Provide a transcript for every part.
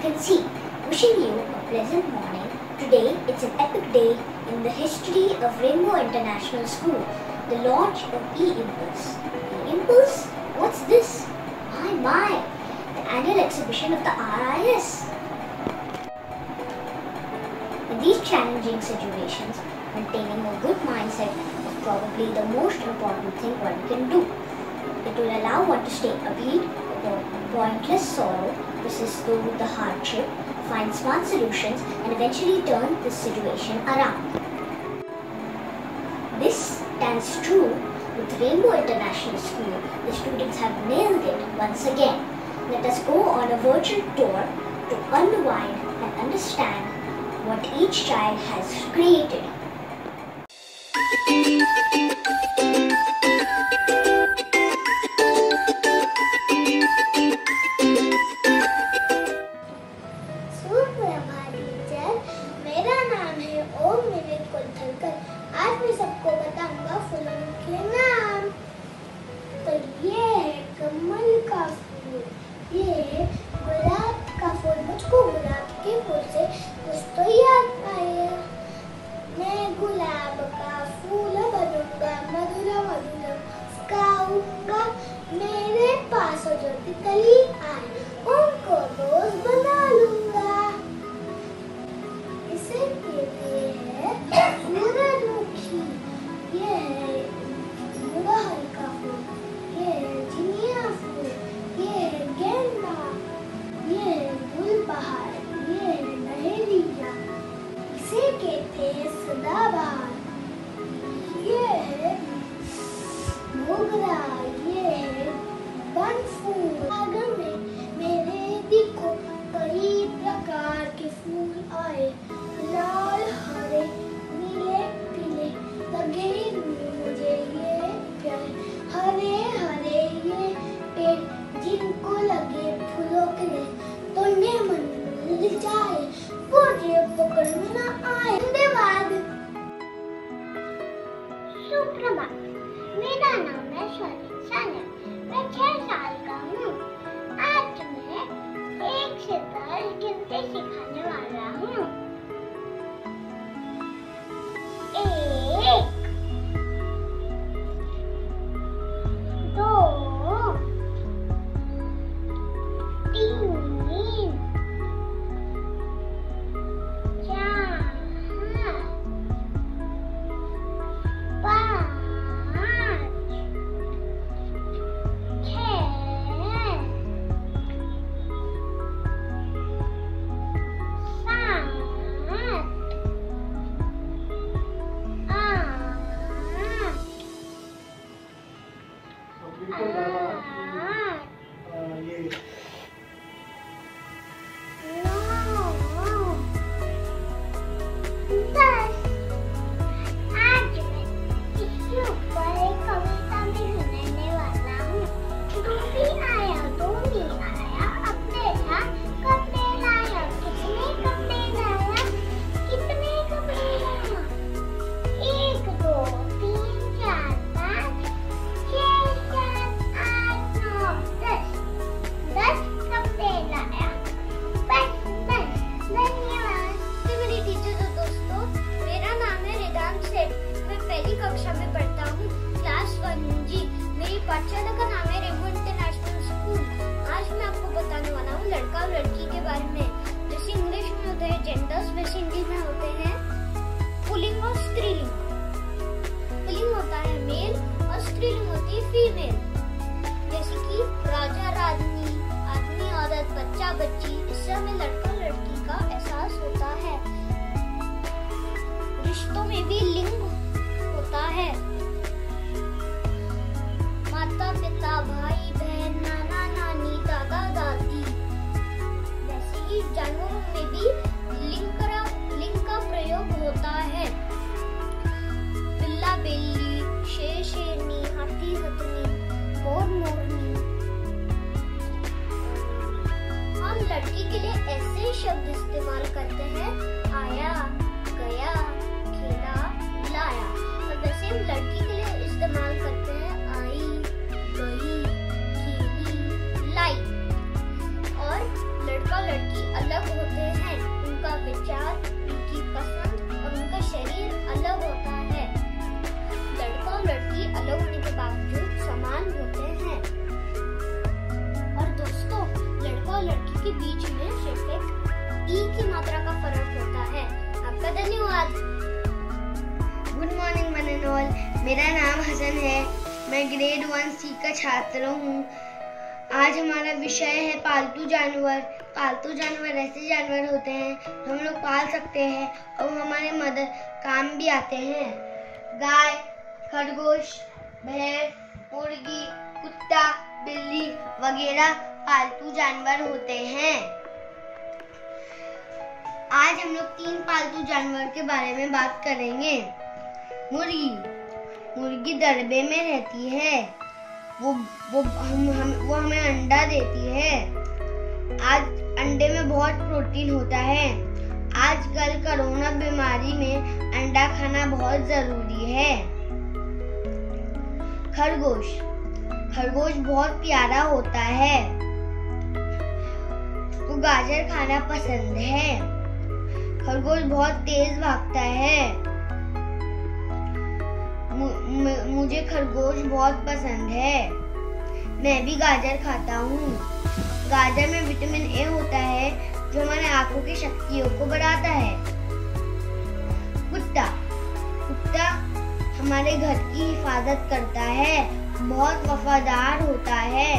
Kansi, wishing you a pleasant morning. Today it's an epic day in the history of Rainbow International School, the launch of E-Impulse. E-Impulse? What's this? My, the annual exhibition of the RIS. In these challenging situations, maintaining a good mindset is probably the most important thing one can do. It will allow one to stay upbeat about pointless sorrow, persist through the hardship, find smart solutions, and eventually turn the situation around. This stands true with Rainbow International School. The students have nailed it once again. Let us go on a virtual tour to unwind and understand what each child has created. मेरा नाम है ओम विवेक कोलथलकर। आज मैं सबको बताऊंगा फूलों के नाम। तो ये है कमल का फूल, ये है गुलाब का फूल। मुझको गुलाब के फूल से कुछ तो याद आया। मैं गुलाब का फूल बनूंगा, मधुरा मधुरा गाऊंगा। मेरे पास जो तितली आए उनको दोस्त बना लूंगा। इसे कहते हैं सूरजमुखी, ये है गुड़हल का फूल, ये है झिंगिया फूल, ये है गेंदा, ये है गुलबहार, ये है डहेलिया। इसे कहते हैं सदाबहार, ये है मोगरा, ये है बनफूल। आंगन में मेरे देखो कई प्रकार के फूल आए, लाल हरे नीले पीले लगे मुझे ये प्यारे। हरे हरे ये पेड़ जिनको लगे फूलों के लिए, तोड़ने मन मिल जाए, मुझे पकड़ में ना आए। धन्यवाद। सुप्रभात, मेरा नाम है सानिया, मैं 6 साल का हूँ। आज मैं 1 से 10 गिनती सिखाने वाला हूँ। 1 2 3 4 5 6 मॉर्निंग वन एंड ऑल। मेरा नाम हसन है। मैं ग्रेड 1C का छात्र हूँ। आज हमारा विषय है पालतू जानवर। पालतू जानवर ऐसे जानवर होते हैं जो हम लोग पाल सकते हैं और हमारे मदद काम भी आते हैं। गाय, खरगोश, भेड़, मुर्गी, कुत्ता, बिल्ली वगैरह पालतू जानवर होते हैं। आज हम लोग 3 पालतू जानवर के बारे में बात करेंगे। मुर्गी दड़बे में रहती है। वो हमें अंडा देती है। आज अंडे में बहुत प्रोटीन होता है। आजकल कोरोना बीमारी में अंडा खाना बहुत जरूरी है। खरगोश बहुत प्यारा होता है। उसको गाजर खाना पसंद है। खरगोश बहुत तेज भागता है। मुझे खरगोश बहुत पसंद है। मैं भी गाजर खाता हूँ। गाजर में विटामिन ए होता है जो हमारे आंखों की शक्तियों को बढ़ाता है। कुत्ता हमारे घर की हिफाजत करता है। बहुत वफादार होता है।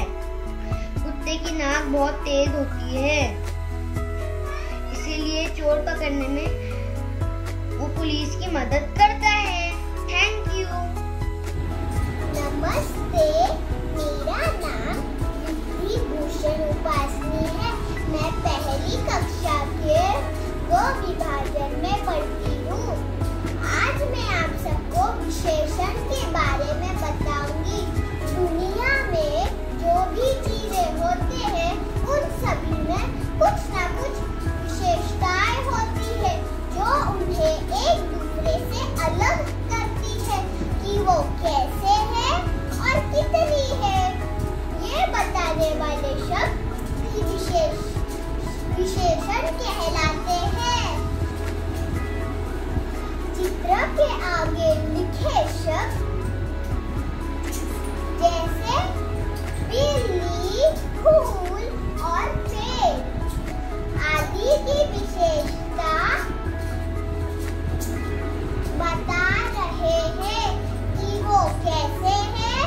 कुत्ते की नाक बहुत तेज होती है, इसीलिए चोर पकड़ने में वो पुलिस की मदद करता है। Thank you. नमस्ते, मेरा नाम विभूषण उपासनी है। मैं पहली कक्षा के विभाजन में पढ़ती हूँ। आज मैं आप सबको विशेषण के बारे में बताऊंगी। दुनिया में जो भी चीजें होती हैं उन सभी में कुछ न कुछ विशेषताएं होती है जो उन्हें एक दूसरे से अलग करती है कि वो कैसे है और कितनी है। ये बताने वाले शब्द ही विशेषण कहलाते हैं। चित्र के आगे लिखे शब्द जैसे बिल्ली, फूल और पेड़ आदि की विशेषता बता रहे हैं कि वो कैसे है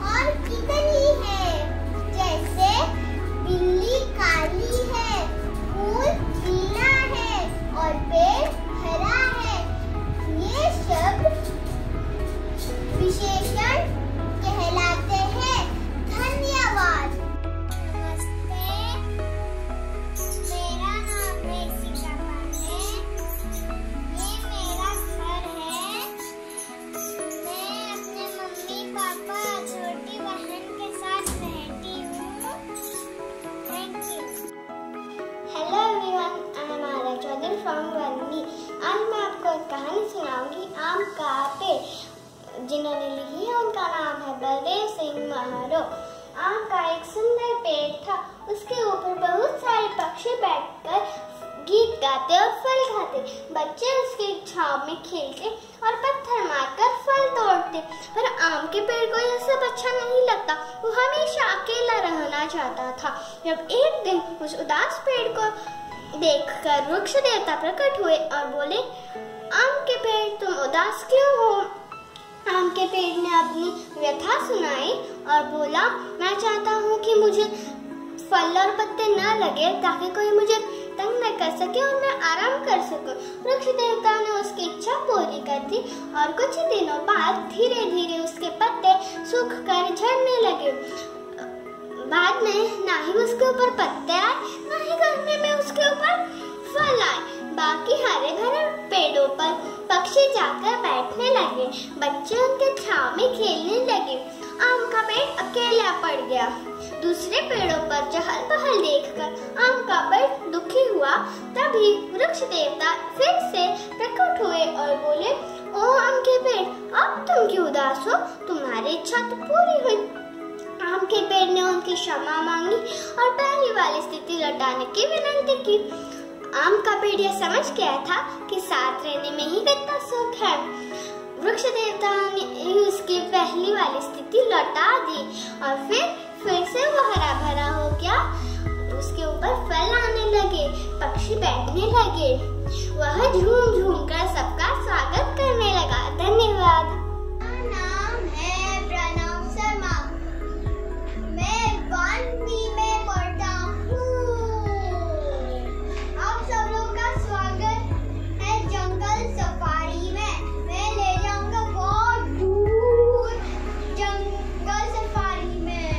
और कितनी है। जैसे बिल्ली काली है, फूल पीला है और पेड़ हरा है। ये शब्द विशेषण कहलाते हैं। धन्यवाद। नमस्ते, मेरा नाम रेसिका पांडे। ये मेरा घर है। मैं अपने मम्मी पापा छोटी बहन के साथ रहती हूँ। Thank you. Hello everyone, I am Aara Chaudhary from Worli. आज मैं आपको एक कहानी सुनाऊंगी, आम का पेड़। जिन्होंने लिखी है उनका नाम है बलदेव सिंह महारो। आम का एक सुंदर पेड़ था। उसके ऊपर बहुत सारे पक्षी बैठकर गीत गाते और फल खाते। बच्चे उसके छांव में खेलते और पत्थर मारकर फल तोड़ते। पर आम के पेड़ को यह सब अच्छा नहीं लगता। वो हमेशा अकेला रहना चाहता था। जब एक दिन उस उदास पेड़ को देखकर वृक्ष देवता प्रकट हुए और बोले, आम के पेड़ तुम उदास क्यों हो? आम के पेड़ ने अपनी व्यथा सुनाई और बोला, मैं चाहता हूँ कि मुझे फल और पत्ते न लगे ताकि कोई मुझे तंग न कर सके और मैं आराम कर सकूं। वृक्ष देवता ने उसकी इच्छा पूरी कर दी और कुछ दिनों बाद धीरे धीरे उसके पत्ते सूख कर झड़ने लगे। बाद में ना ही उसके ऊपर पत्ते आए, ना ही गर्मी में उसके ऊपर फल आए। बाकी हरे भरे पेड़ों पर पक्षी जाकर बैठने लगे। बच्चे उनके छांव में खेलने लगे। आम का पेड़ अकेला पड़ गया। दूसरे पेड़ों पर चहल पहल देखकर आम का पेड़ दुखी हुआ। तभी वृक्ष देवता फिर से प्रकट हुए और बोले, ओ आम के पेड़, अब तुम क्यों उदास हो? तुम्हारी इच्छा तो पूरी हुई। आम के पेड़ ने उनकी क्षमा मांगी और पहली वाली स्थिति लौटाने की विनती की। आम का पेड़ यह समझ गया था कि साथ रहने में ही कितना सुख है। वृक्ष देवता ने उसकी पहली वाली स्थिति लौटा दी और फिर से वो हरा भरा हो गया। उसके ऊपर फल आने लगे, पक्षी बैठने लगे। वह झूम झूम कर सबका स्वागत करने लगा। धन्यवाद। नाम है प्रणव शर्मा। मैं 1B में पढ़ता हूँ। आप सब लोगों का स्वागत है जंगल सफारी में। मैं ले जाऊंगा बहुत दूर जंगल सफारी में।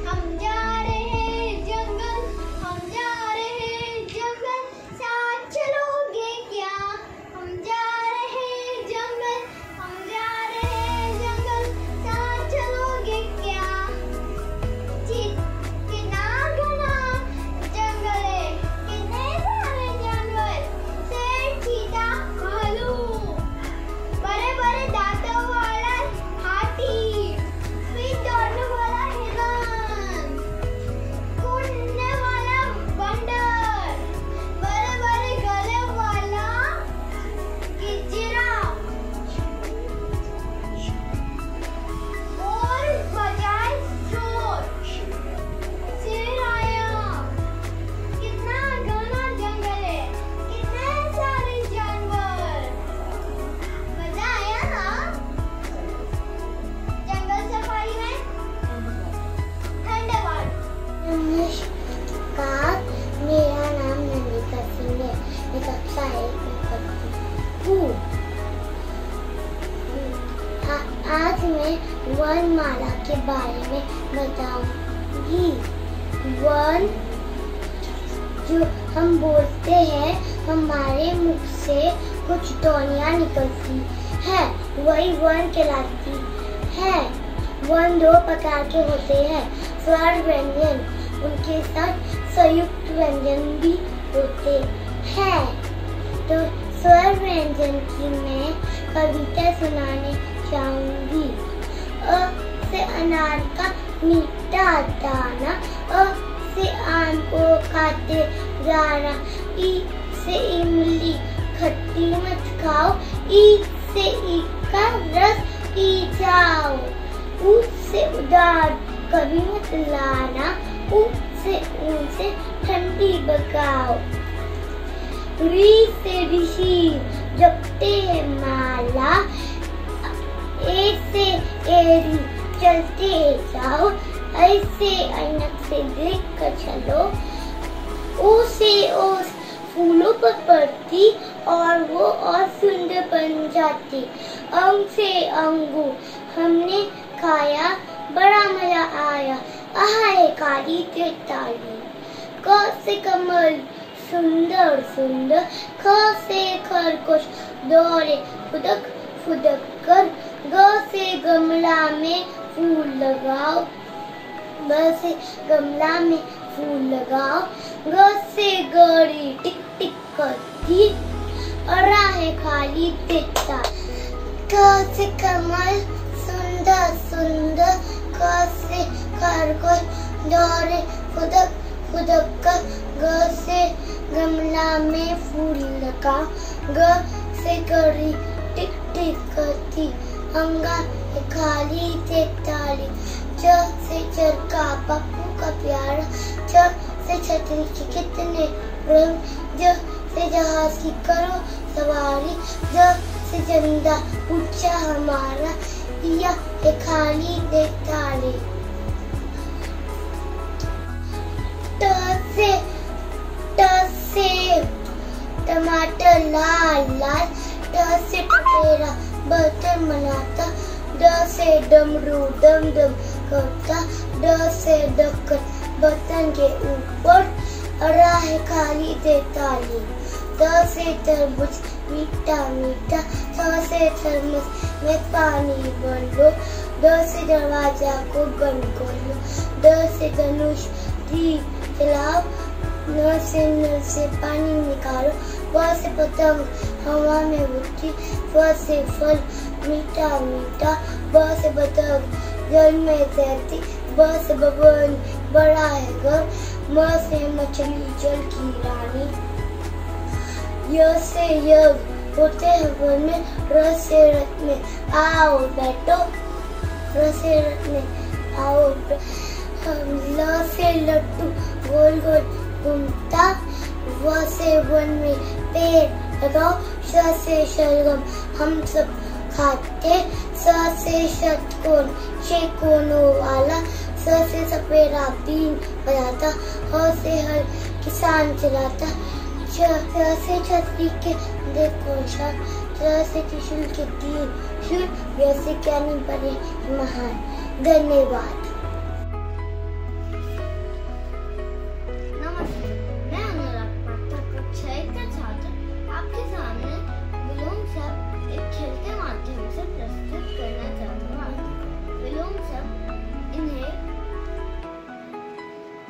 हम जा रहे हैं जंगल, हम जा रहे हैं जंगल, साथ चलोगे क्या? हम जा रहे हैं जंगल, हम जा रहे हैं जंगल, साथ चलोगे क्या? कितना घना जंगल है, कितने सारे जानवर, शेर, चीता, भालू, बड़े बड़े दांतों वाला हाथी, स्पीड दौड़ने वाला हिरण, कूदने वाला बंदर, बड़े बड़े गले वाला जिराफ, और बजाय चोर, शेर आया। कितना घना जंगल है, कितने सारे जानवर। मजा आया ना जंगल सफारी में? धन्यवाद। नमस्कार, मेरा नाम नमिता सिंह है। मैं कक्षा 1 में पढ़ती हूँ। आज मैं वर्णमाला के बारे में बताऊंगी। वर्ण जो हम बोलते हैं, हमारे मुख से कुछ ध्वनियाँ निकलती है, वही वर्ण कहलाती है। वर्ण 2 प्रकार के होते हैं, स्वर व्यंजन, उनके साथ संयुक्त व्यंजन भी होते हैं। तो स्वर व्यंजन की मैं कविता सुनाने चाहूंगी। अ से अनार का मीठा दाना, अ से आम को खाते जाना, ई से इमली खट्टी मत खाओ, ई से ईख का रस पी जाओ, ऊ से उधार कभी मत लाना, ऊ से ऊन से ठंडी बगाओ, री से ऋषि जपते हैं माला, ए से एरी चलते जाओ, ऐसे ऐनक से देख कर चलो, ओ से ओस फूलों पर पड़ती और वो और सुंदर बन जाती, अंग से अंगूर हमने खाया बड़ा मजा आया, आहाय काली ताली, क से कमल सुंदर सुंदर, ख से खरगोश दौड़े फुदक फुदक कर, ग से गमला में फूल लगाओ, ग से गमला में फूल लगाओ, ग से गड़ी टिक टिक करती और राहें खाली देखता, क से कमल सुंदर सुंदर, ख से खरगोश दौड़े फुदक फुदक कर, ग से गमला में फूल लगा, ग से गड़ी टिक टिक करती, अंगा खाली से ताली, च से चरखा पप्पू का प्यारा, छ से छतरी के कितने रंग, ज से जहाज की करो सवारी, ज से झंडा ऊंचा हमारा, या खाली दे ताली, ट से टमाटर लाल लाल, ड से टपेरा बर्तन बनाता, ड से डमरू डम डम करता, ड से ढक्कन बर्तन के ऊपर, रा है खाली दे ताली, त से तरबूज मीठा मीठा, थ से थर्मस में पानी भर लो, द से दरवाजा को बंद कर लो, द से धनुष दीप जलाओ, न से पानी निकालो, प से पतंग हवा में उड़ती, फ से फल मीठा मीठा, ब से बतख जल में तैरती, ब से बबन बड़ा है घर, म से मछली जल की रानी, य से यज्ञ होते हैं वन में, र से रथ में आओ बैठो, र से रथ में आओ, ल से लड्डू गोल गोल घूमता, व से वन में पेड़ लगाओ श से शलगम हम सब खाते, स से षटकोण शे कोनों वाला, स से सपेरा बीन बजाता, ह से हल किसान चलाता, छ से छतरी के देखो शान, त्र से त्रिशूल के तीर शूल, य से ज्ञानी बने महान। धन्यवाद। नमस्ते, मैं अनुराग पाठक कक्षा 1 का छात्र आपके सामने विलोम शब्द एक खेल के माध्यम से प्रस्तुत करना चाहूँगा। विलोम शब्द इन्हें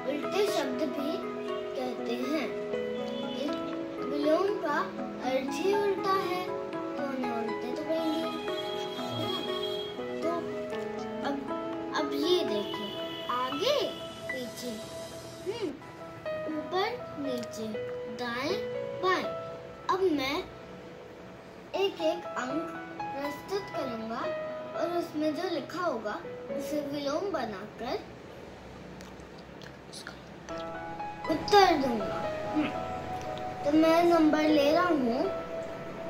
उल्टे शब्द भी कहते हैं। विलोम का अर्थ ही उल्टा है, तो उन्हें उल्टे तो कहेंगे। तो अब ये देखें, आगे पीछे, ऊपर नीचे, दाएं बाएं। अब मैं एक एक अंक प्रस्तुत करूंगा और उसमें जो लिखा होगा उसे विलोम बनाकर उत्तर दूंगा। तो मैं नंबर ले रहा हूँ,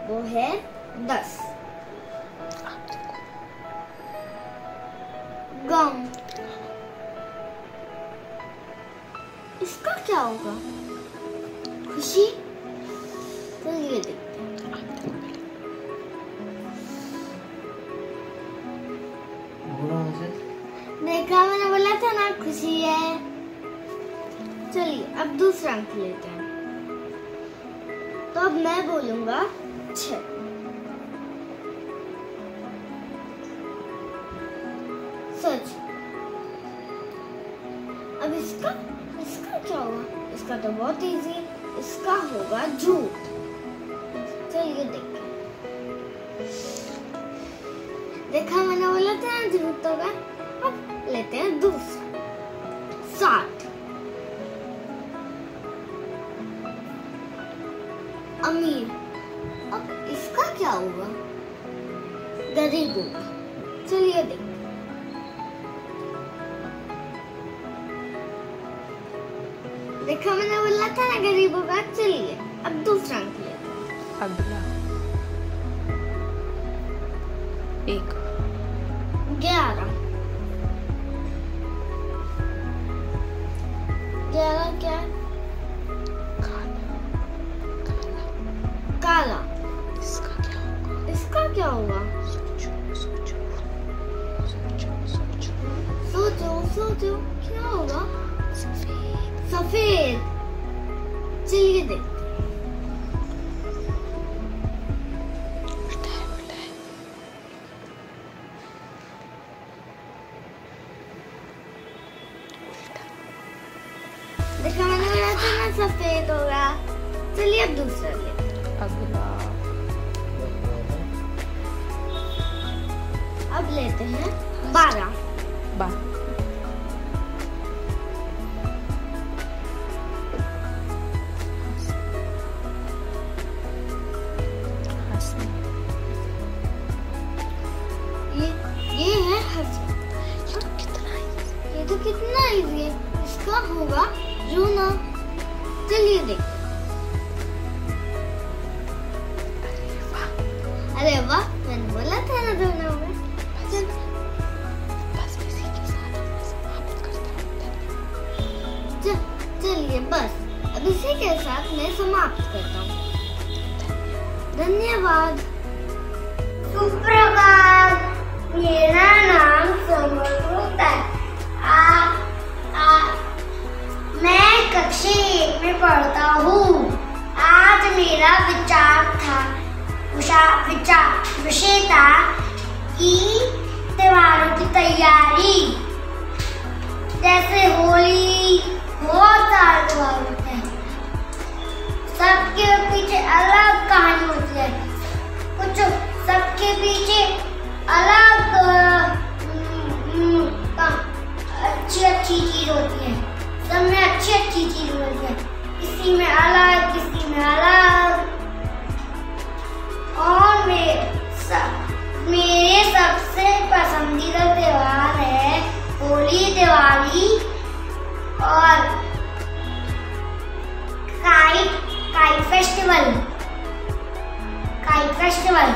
वो है 10। गाँव, इसका क्या होगा? खुशी। तो ये देखते हैं। देखा, मैंने बोला था ना खुशी है। चलिए अब दूसरा अंक लेते हैं। तो अब मैं बोलूंगा 6। सच। अब इसका क्या होगा? इसका तो बहुत इजी है, इसका होगा झूठ। चलिए देखते हैं। देखा, मैंने बोला था ना झूठ होगा। अब लेते हैं दूसरा 60। अमीर। अब इसका क्या होगा? गरीब होगा। चलिए देखते हैं। देखा, मैंने बोला था ना गरीब होगा। चलिए अब दूसरा अंक लेते हैं। अगला 1। 11। 11 क्या? काला। इसका क्या होगा? इसका क्या होगा? सोचो क्या होगा? सफेद। चलिए देखते हैं। देखा, मैंने बोला था ना सफेद होगा। चलिए अब दूसरा लेते हैं। अगला अब लेते हैं 12। ये है हंसना। ये तो कितना इजी है। इसका होगा रोना। चलिए देखते हैं। अरे वाह, मैंने बोला था ना रोना होगा। बस इसी के साथ हम समाप्त करते हैं। चलिए बस अब इसी के साथ मैं समाप्त करता हूँ। धन्यवाद। सुप्रभात, मेरा नाम समरूप है। मैं कक्षा 1 में पढ़ता हूँ। आज मेरा विषय था कि त्योहारों की तैयारी। जैसे होली, बहुत सारे त्योहार होते हैं, सबके पीछे अलग कहानी होती है। कुछ सबके पीछे अलग अच्छी चीज होती है। सब में अच्छी चीज होती है, किसी में अलग, किसी में अलग। और मेरे सबसे पसंदीदा त्योहार है होली, दिवाली और काइट फेस्टिवल। फेस्टिवल।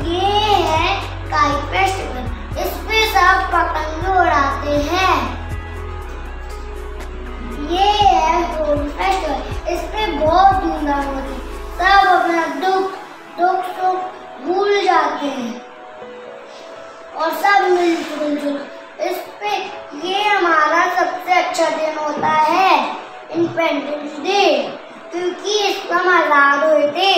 ये है काइट फेस्टिवल, इसमें सब पतंग उड़ाते हैं। ये है होली फेस्टिवल, इसमें बहुत धूमधाम होती है, सब अपना दुख सुख भूल जाते हैं और सब मिलजुल। इस पे ये हमारा सबसे अच्छा दिन होता है इंडिपेंडेंस डे, क्योंकि इसमें हम आजाद हुए थे।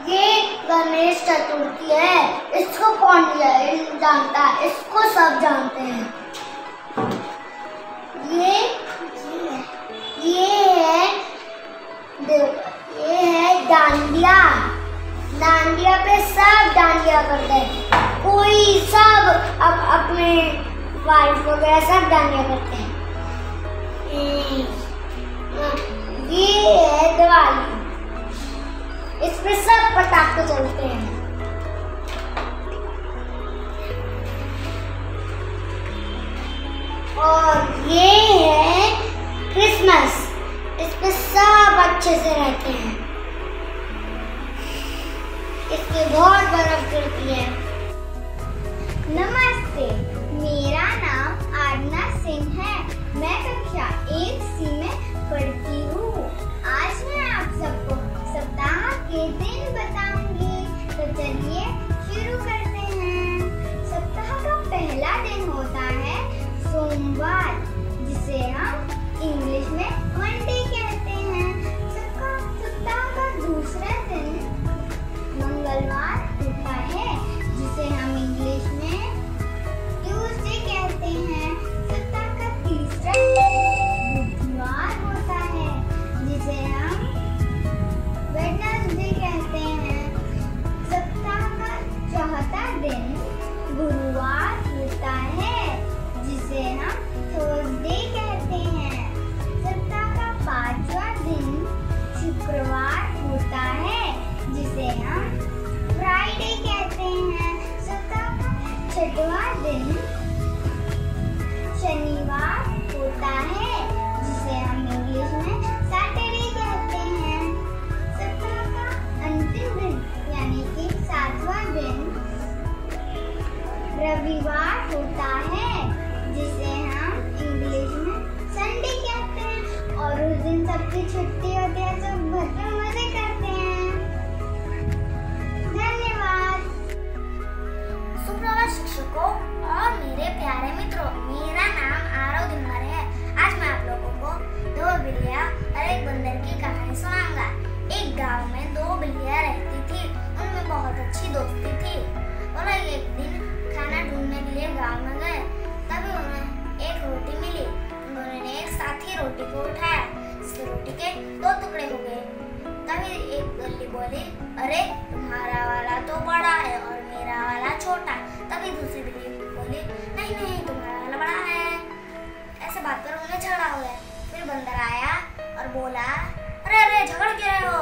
ये गणेश चतुर्थी है, इसको कौन नहीं जानता, इसको सब जानते हैं। ये है डांडिया। डांडिया पे सब डांडिया करते हैं, कोई सब अपने वाइफ वगैरह सब डांडिया करते हैं। ये है दिवाली, इसमें सब पटाखे चलते हैं। और ये है क्रिसमस, इसमें सब अच्छे से रहते हैं, इसमें बहुत बर्फ गिरती है। नमस्ते, मेरा नाम आरना सिंह है। मैं कक्षा 1C में पढ़ती हूँ। आज मैं आप सबको सप्ताह के दिन बताऊंगी, तो चलिए शुरू करते हैं। सप्ताह का पहला दिन होता है सोमवार, जिसे हम इंग्लिश में मंडे कहते हैं। सप्ताह का दूसरा दिन मंगलवार होता है, जिसे हम इंग्लिश में ट्यूसडे कहते हैं। सप्ताह का तीसरा दिन बुधवार होता है, जिसे हम वेडनेसडे कहते हैं। सप्ताह का चौथा दिन गुरुवार होता है, जिसे हम थर्सडे कहते हैं। सप्ताह का पांचवा दिन शुक्रवार होता है, जिसे हम फ्राइडे कहते हैं। सप्ताह का छठवां दिन शनिवार होता है, जिसे हम इंग्लिश में सैटरडे कहते हैं। सप्ताह का अंतिम दिन यानी कि 7वां दिन रविवार होता है, जिसे हम इंग्लिश में संडे कहते हैं। और उस दिन सबकी छुट्टी होती है, सब भरपूर मजे करते हैं। धन्यवाद। सुप्रभात शिक्षकों और मेरे प्यारे मित्रों, मेरा नाम आरव दिनवर है। आज मैं आप लोगों को 2 बिल्लियां और एक बंदर की कहानी सुनाऊंगा। एक गांव में 2 बिल्लियां रहती थी, उनमें बहुत अच्छी दोस्ती थी। वो लोग एक दिन खाना ढूंढने के लिए गांव में गए, तभी उन्हें एक रोटी मिली। उन्होंने एक साथ ही रोटी को उठाया, इससे रोटी के 2 टुकड़े हो गए। तभी एक बिल्ली बोली, अरे तुम्हारा वाला तो बड़ा है और मेरा वाला छोटा। तभी दूसरी बिल्ली बोली, नहीं नहीं तुम्हारा वाला बड़ा है। ऐसे बात कर उन्हें झगड़ा हो गया। फिर बंदर आया और बोला, अरे अरे झगड़ क्यों रहे हो,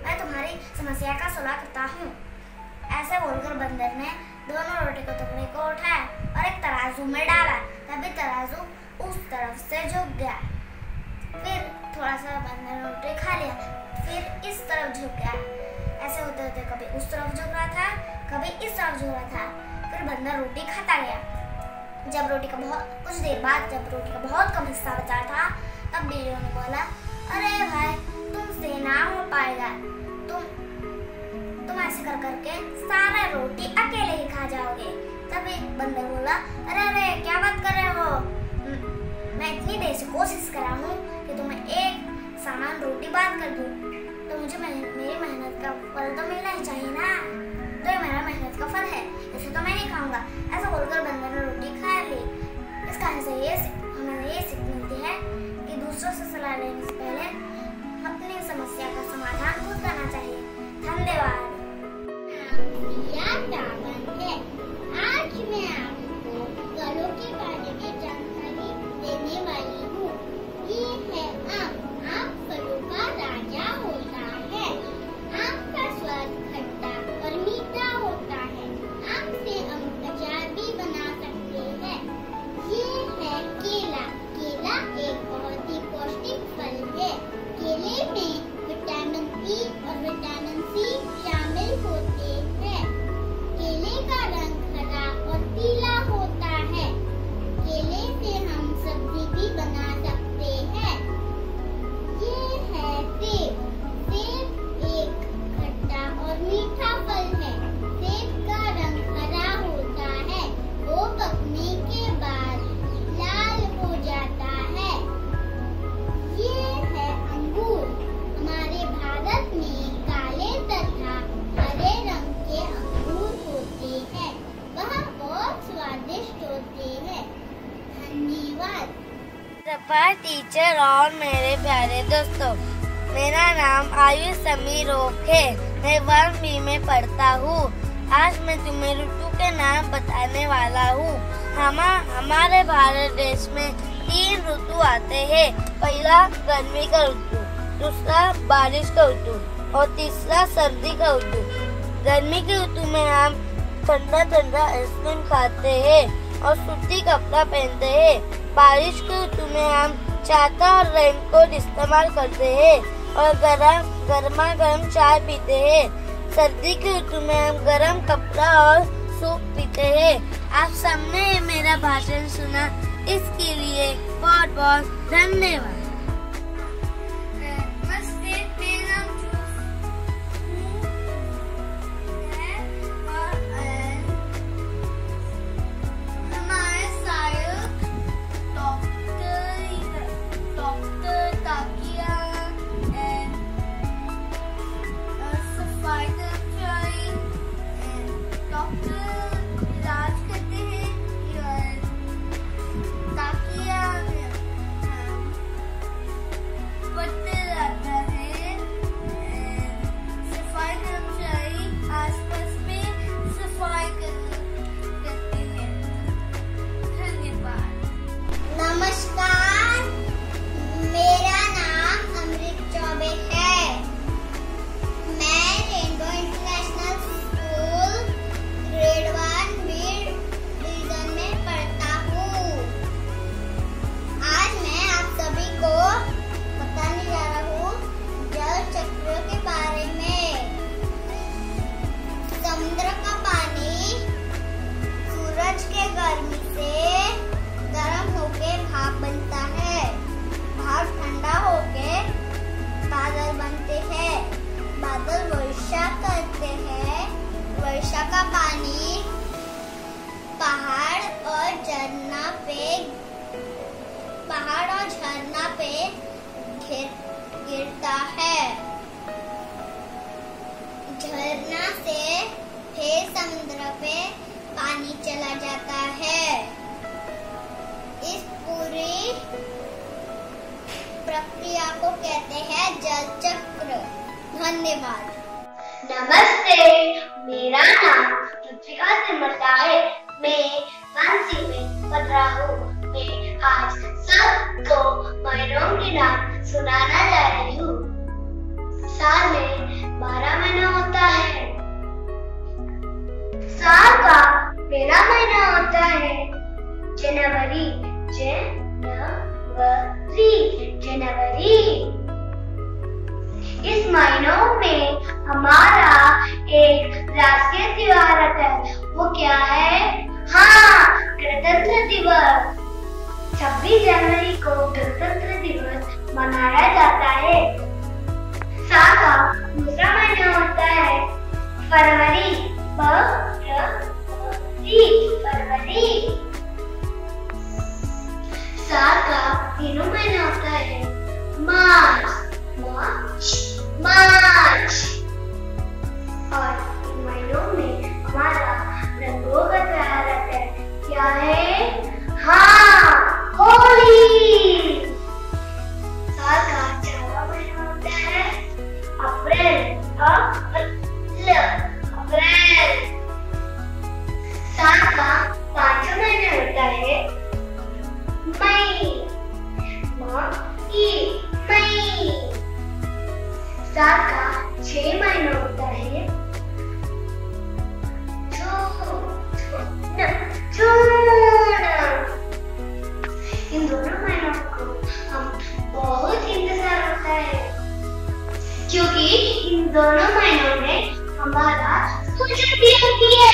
मैं तुम्हारी समस्या का सुलह करता हूँ। ऐसे बोलकर बंदर ने दोनों रोटी के टुकड़े को उठाया और एक तराजू में डाला। तभी तराजू उस तरफ से झुक गया। फिर थोड़ा सा बंदर ने रोटी खा लिया, फिर इस तरफ झुक गया। ऐसे होते होते कभी उस तरफ झुक रहा था, कभी इस तरफ झुक रहा था। फिर बंदर रोटी खाता गया। जब रोटी का कुछ देर बाद जब रोटी का बहुत कम हिस्सा बचा था, तब बिल्लियों ने बोला, अरे भाई तुमसे ना हो पाएगा, तुम ऐसे कर करके सारा रोटी अकेले ही खा जाओगे। तभी बंदर बोला, अरे अरे क्या बात कर रहे हो, मैं इतनी देर से कोशिश कर रहा हूँ कि तुम्हें एक सामान रोटी बात कर दूँ, तो मुझे मेरी मेहनत का फल तो मिलना ही चाहिए ना। तो ये मेरा मेहनत का फल है, इसे तो मैं नहीं खाऊंगा। ऐसा बोलकर बंदर ने रोटी खा ली। इस कहानी से हमें ये सीख मिलती है कि दूसरों से सलाह लेने से पहले अपनी समस्या का समाधान खुद करना चाहिए। धन्यवाद। आज मैं आपको फलों के बारे में जानकारी देने वाली हूँ। ये है आम फलों का राजा होता है। आम का स्वाद खट्टा और मीठा होता है। आम से हम अचार सपा टीचर और मेरे प्यारे दोस्तों, मेरा नाम आयुष समीर ओक है। मैं 1B में पढ़ता हूँ। आज मैं तुम्हें ऋतु के नाम बताने वाला हूँ। हमारे भारत देश में 3 ऋतु आते हैं। पहला गर्मी का ऋतु, दूसरा बारिश का ऋतु और तीसरा सर्दी का ऋतु। गर्मी के ऋतु में हम ठंडा ठंडा आइसक्रीम खाते हैं और सूती कपड़ा पहनते हैं। बारिश के ऋतु में हम छाता और रेनकोट इस्तेमाल करते हैं और गर्मा गर्म चाय पीते हैं। सर्दी के ऋतु में हम गर्म कपड़ा और सूप पीते हैं। आप सबने मेरा भाषण सुना, इसके लिए बहुत बहुत धन्यवाद। वर्षा का पानी पहाड़ और झरना पे गिरता है। झरना से फिर समुद्र पे पानी चला जाता है। इस पूरी प्रक्रिया को कहते हैं जल चक्र। धन्यवाद। नमस्ते, मेरा नाम रुचिका तिमरता है। मैं 1C में पढ़ रहा हूँ। मैं आज सबको महीनों के नाम सुनाना जा रही हूँ। साल में 12 महीना होता है। साल का पहला महीना होता है जनवरी। इस महीनों में हमारा एक राष्ट्रीय त्योहार आता है। वो क्या है? हाँ, गणतंत्र दिवस। 26 जनवरी को गणतंत्र दिवस मनाया जाता है। साल का दूसरा महीना होता है फरवरी। साल का तीनों महीना होता है मार्च। और इन महीनों में हमारा रंगों का त्योहार आता है। क्या है? हाँ, होली। साल का 4वां महीना होता है अप्रैल। साल का 5वां महीना होता है मई। साल का 6 महीना होता है जून। इन दोनों महीनों को हम बहुत इंतजार होता है, क्योंकि इन दोनों महीनों में हमारा सूचना भी होती है।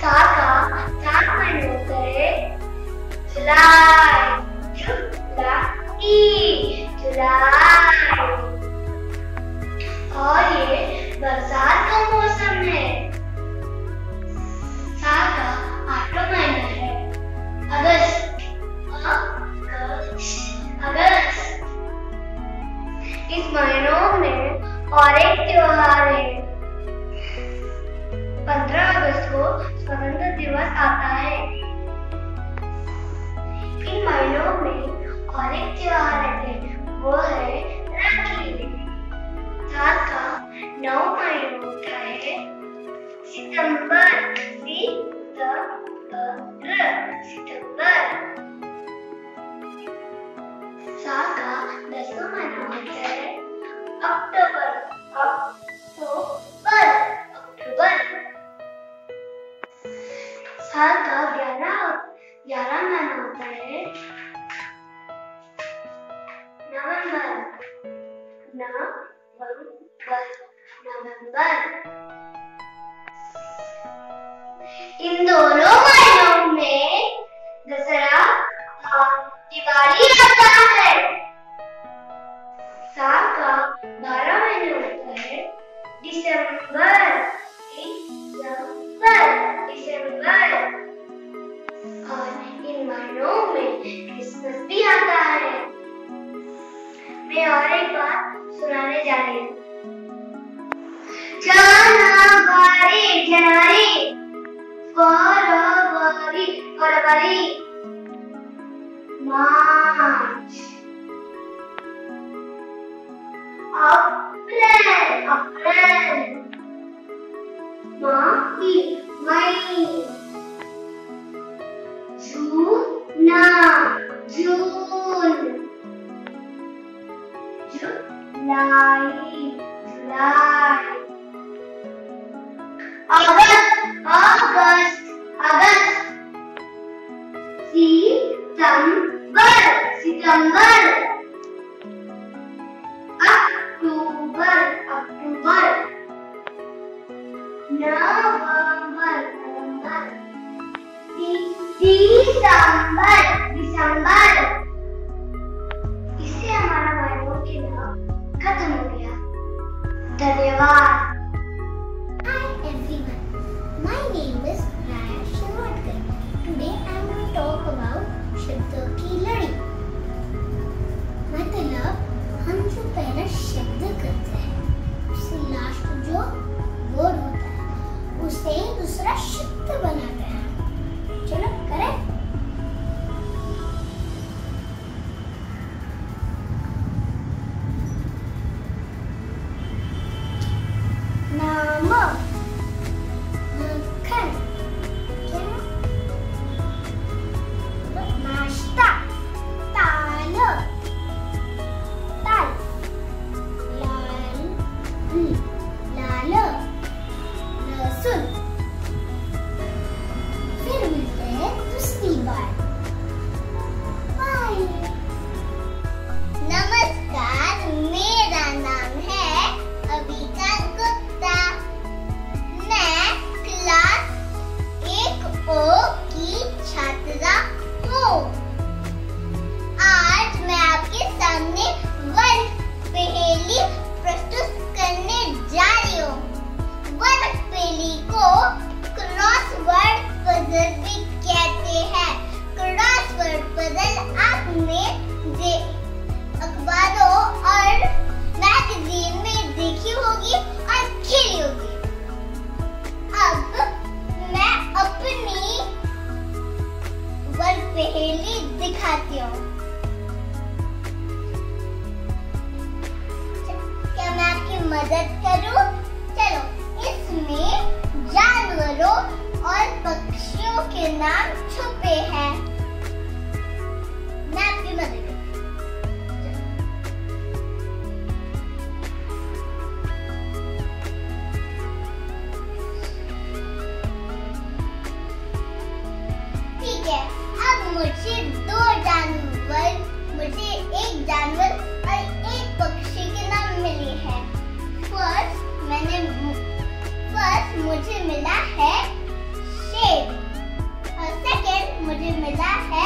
साल का 7 महीने होता है जुलाई। और ये बरसात का मौसम है। साल का 8वां महीना है अगस्त। इस महीनों में और एक त्योहार है। 15 अगस्त को स्वतंत्रता दिवस आता है। इन महीनों सितंबर, सितंबर। सा का 10वां महीना होता है अक्टूबर, अक्टूबर। साल का 11वां महीना होता है नवंबर, नवंबर। इन दोनों महीनों में दशहरा और दिवाली आता है। साल का 12 महीना होता है दिसंबर, दिसंबर। और इन महीनों में क्रिसमस भी आता है। मैं और एक बात सुनाने जा रही हूँ। जनवरी, फरवरी, मार्च, अप्रैल, मई, जून, जुलाई, अगस्त, सितंबर, अक्टूबर, नवंबर, दिसंबर। इससे हमारा महीनों के नाम खत्म हो गया। धन्यवाद। Hi everyone, my name is Raya Shirvatkar. Today I am going to talk about शब्दों की लड़ी। मतलब हम जो पहला शब्द करते हैं उससे लास्ट जो वर्ड होता है उससे दूसरा शब्द बनाते हैं। चलो करें। नमक, मक्खन, नाश्ता, ताल, लाल, लहसुन। फिर मिलते हैं दूसरी बार। बाय। नमस्कार, मेरा नाम है अविका गुप्ता। मैं क्लास 1O की छात्रा हूँ। आज मैं आपके सामने वर्ड पहेली प्रस्तुत करने जा रही हूँ। वर्ड पहेली को क्रॉसवर्ड पजल भी कहते हैं। क्रॉसवर्ड पजल आपने अखबारों और मैगजीन में देखी होगी और खेली होगी। अब मैं अपनी वर्ड पहेली दिखाती हूँ। क्या मैं आपकी मदद करूँ? चलो, इसमें जानवरों और पक्षियों के नाम छुपे हैं। मैं आपकी मदद करूँ। ठीक है, अब मुझे एक जानवर और एक पक्षी के नाम मिले हैं। फर्स्ट मुझे मिला है शेर और सेकंड मुझे मिला है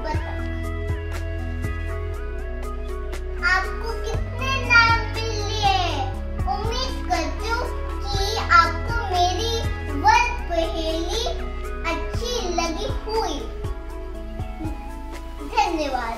बतख। आपको कितने नाम मिले? उम्मीद करती हूँ कि आपको मेरी वर्ड पहेली अच्छी लगी हुई। धन्यवाद।